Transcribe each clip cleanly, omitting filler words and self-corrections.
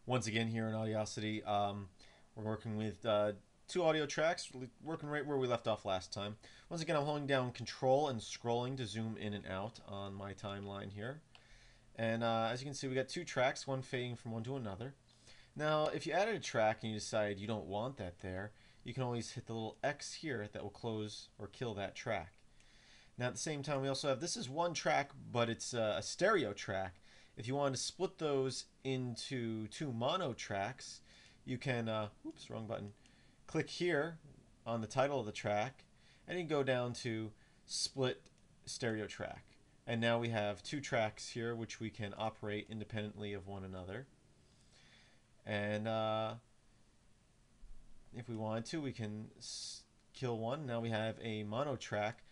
once again here in Audacity. We're working with two audio tracks, working right where we left off last time. Once again, I'm holding down Control and scrolling to zoom in and out on my timeline here. And as you can see, we got two tracks, one fading from one to another. Now, if you added a track and you decide you don't want that there, you can always hit the little X here that will close or kill that track. Now, at the same time, we also have, this is one track, but it's a stereo track. If you wanted to split those into two mono tracks, you can, oops, wrong button, click here on the title of the track, and you can go down to split stereo track. And now we have two tracks here which we can operate independently of one another. And if we wanted to, we can kill one. Now we have a mono track.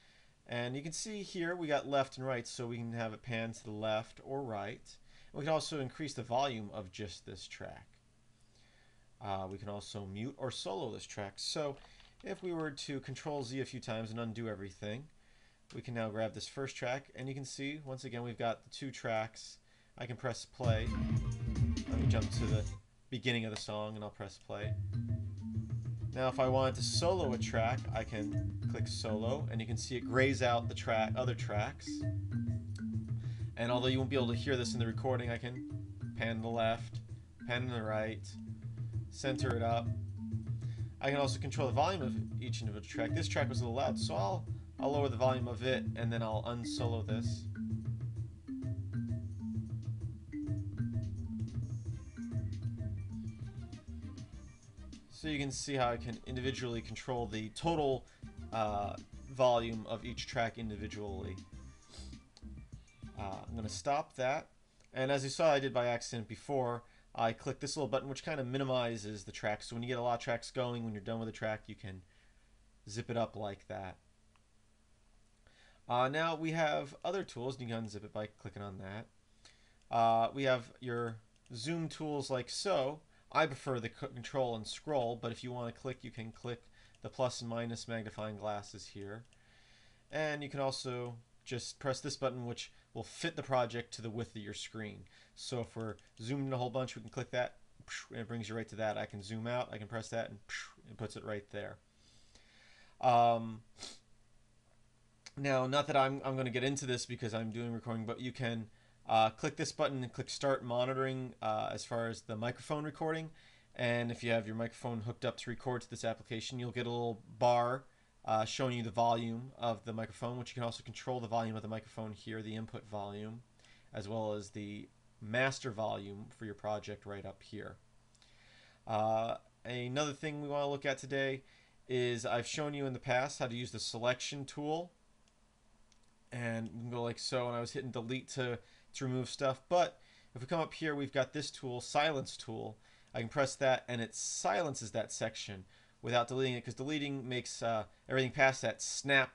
And you can see here we got left and right, so we can have it pan to the left or right. We can also increase the volume of just this track. We can also mute or solo this track. So if we were to Control Z a few times and undo everything, we can now grab this first track, and you can see once again we've got the two tracks. I can press play. Let me jump to the beginning of the song and I'll press play. Now if I wanted to solo a track, I can click solo, and you can see it grays out the other tracks. And although you won't be able to hear this in the recording, I can pan to the left, pan to the right, center it up. I can also control the volume of each individual track. This track was a little loud, so I'll lower the volume of it, and then I'll unsolo this. So you can see how I can individually control the total volume of each track individually. I'm going to stop that. And as you saw I did by accident before, I click this little button which kind of minimizes the track. So when you get a lot of tracks going, when you're done with a track, you can zip it up like that. Now we have other tools, and you can unzip it by clicking on that. We have your zoom tools like so. I prefer the Control and scroll, but if you want to click, you can click the plus and minus magnifying glasses here. And you can also just press this button, which will fit the project to the width of your screen. So if we're zoomed in a whole bunch, we can click that, and it brings you right to that. I can zoom out, I can press that, and it puts it right there. Now, not that I'm going to get into this because I'm doing recording, but you can click this button and click Start Monitoring as far as the microphone recording. And if you have your microphone hooked up to record to this application, you'll get a little bar showing you the volume of the microphone, which you can also control the volume of the microphone here, the input volume, as well as the master volume for your project right up here. Another thing we want to look at today is I've shown you in the past how to use the selection tool. And we can go like so, and I was hitting delete to remove stuff. But if we come up here, we've got this tool, silence tool. I can press that, and it silences that section without deleting it, because deleting makes everything past that snap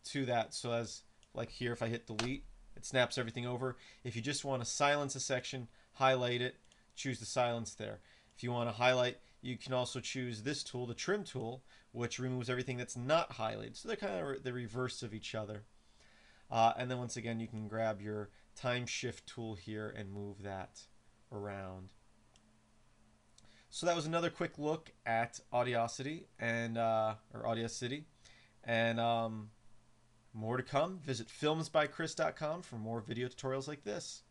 to that. So as like here, if I hit delete, it snaps everything over. If you just want to silence a section, highlight it, choose the silence there. If you want to highlight, you can also choose this tool, the trim tool, which removes everything that's not highlighted. So they're kind of the reverse of each other. And then once again, you can grab your time shift tool here and move that around. So that was another quick look at Audacity and or Audacity, and more to come. Visit filmsbychris.com for more video tutorials like this.